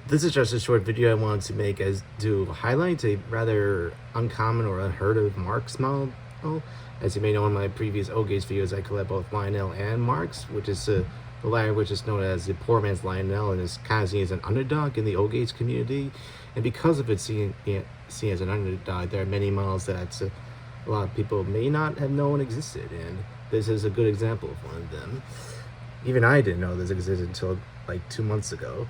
This is just a short video I wanted to make as to highlight a rather uncommon or unheard of Marx model. As you may know, in my previous O-gauge videos, I collect both Lionel and Marx, which is the latter, which is known as the poor man's Lionel, and is kind of seen as an underdog in the O-gauge community. And because of it seen as an underdog, there are many models that a lot of people may not have known existed, and this is a good example of one of them. Even I didn't know this existed until like 2 months ago.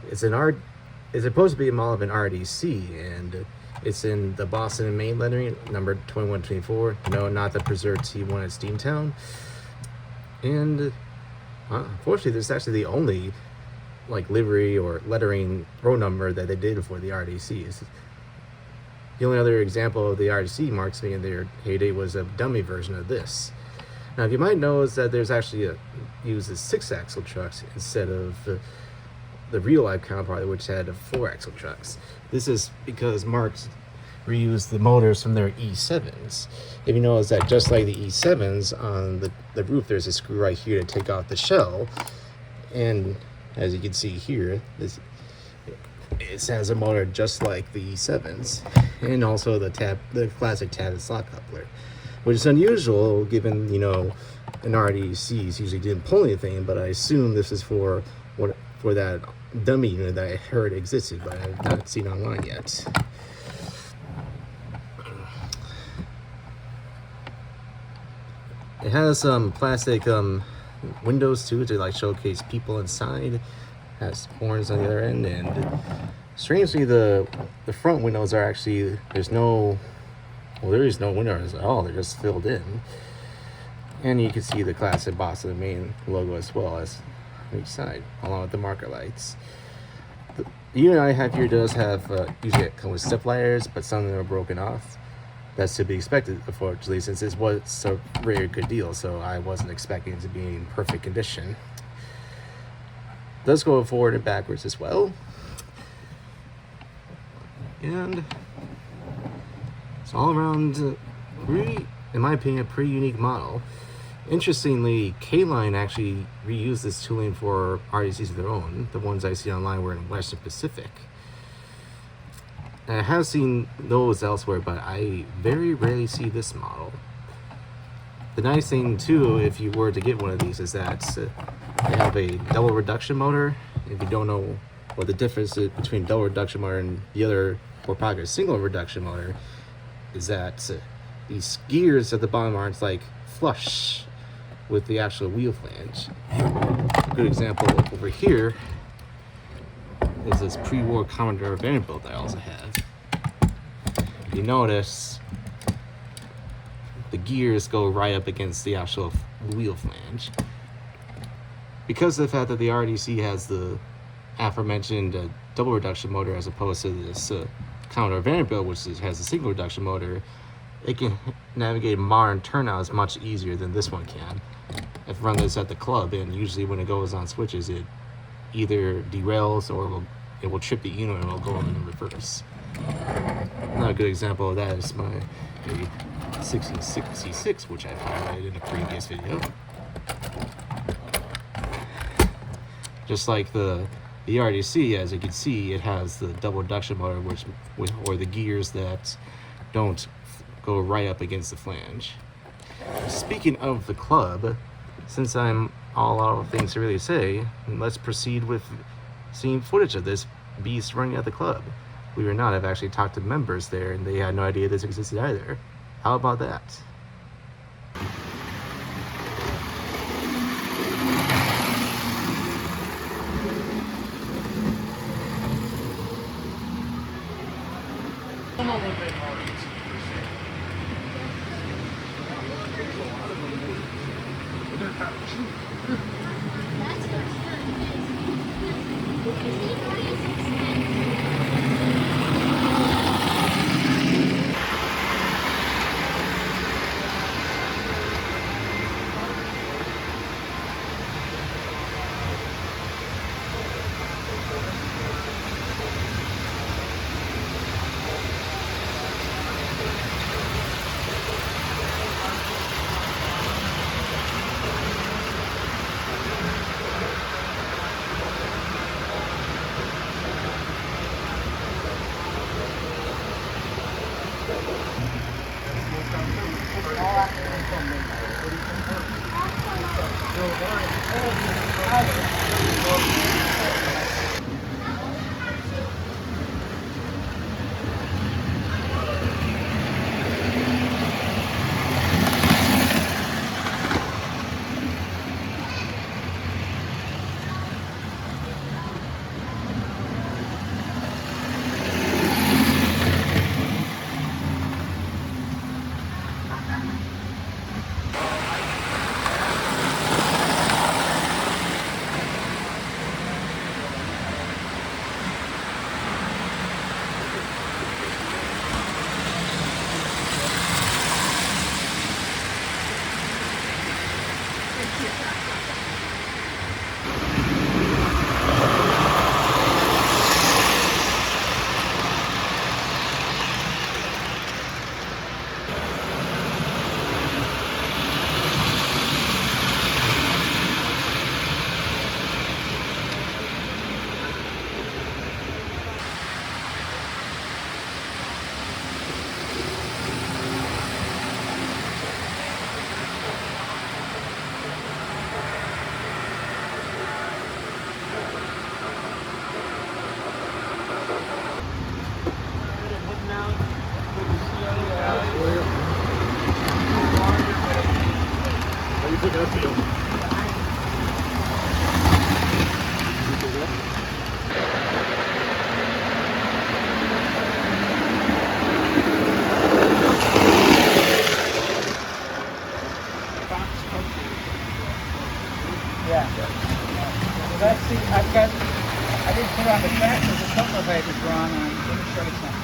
It's supposed to be a model of an RDC, and it's in the Boston and Maine lettering, number 2124. No, not the preserved T1 at Steamtown. And unfortunately, this is actually the only livery or lettering row number that they did for the RDCs. The only other example of the RDC Marx in their heyday was a dummy version of this. Now, you might know is that there's actually uses 6-axle trucks instead of the real-life counterpart, which had 4-axle trucks. This is because Marx reused the motors from their E7s. If you notice that just like the E7s, on the roof there's a screw right here to take off the shell, and as you can see here, it has a motor just like the E7s, and also the classic tab and slot coupler, which is unusual given, an RDCs usually didn't pull anything, but I assume this is for that dummy unit that I heard existed, but I have not seen online yet. It has some plastic windows too to showcase people inside. It has horns on the other end, and strangely the front windows are actually, there is no windows at all. They're just filled in, and you can see the classic Boston and Maine logo as well as on each side, along with the marker lights. The unit I have here does have usually it comes with step ladders, but some of them are broken off. That's to be expected, unfortunately, since this was a very good deal, so I wasn't expecting it to be in perfect condition. It does go forward and backwards as well, and it's all around really, in my opinion, a pretty unique model. Interestingly, K-Line actually reused this tooling for RDCs of their own. The ones I see online were in Western Pacific. And I have seen those elsewhere, but I very rarely see this model. The nice thing too, if you were to get one of these, is that they have a double reduction motor. If you don't know what the difference is between double reduction motor and the other four-pocket single reduction motor, is that these gears at the bottom aren't flush with the actual wheel flange. A good example over here is this pre-war Commodore Vanderbilt that I also have. You notice the gears go right up against the actual wheel flange. Because of the fact that the RDC has the aforementioned double reduction motor as opposed to this Commodore Vanderbilt, which has a single reduction motor, it can navigate modern turnouts much easier than this one can. I've run this at the club, and usually when it goes on switches, it either derails or it will trip the unit and it will go in reverse. Another good example of that is my 1666, which I've highlighted in a previous video. Just like the RDC, as you can see, it has the double reduction motor, or the gears that don't go right up against the flange. Speaking of the club, since I'm all out of things to really say, let's proceed with seeing footage of this beast running at the club. Believe it or not, I've actually talked to members there, and they had no idea this existed either. How about that? Yeah. Let's see, I didn't put on the track, there's a couple of papers drawn on. Let me show you something.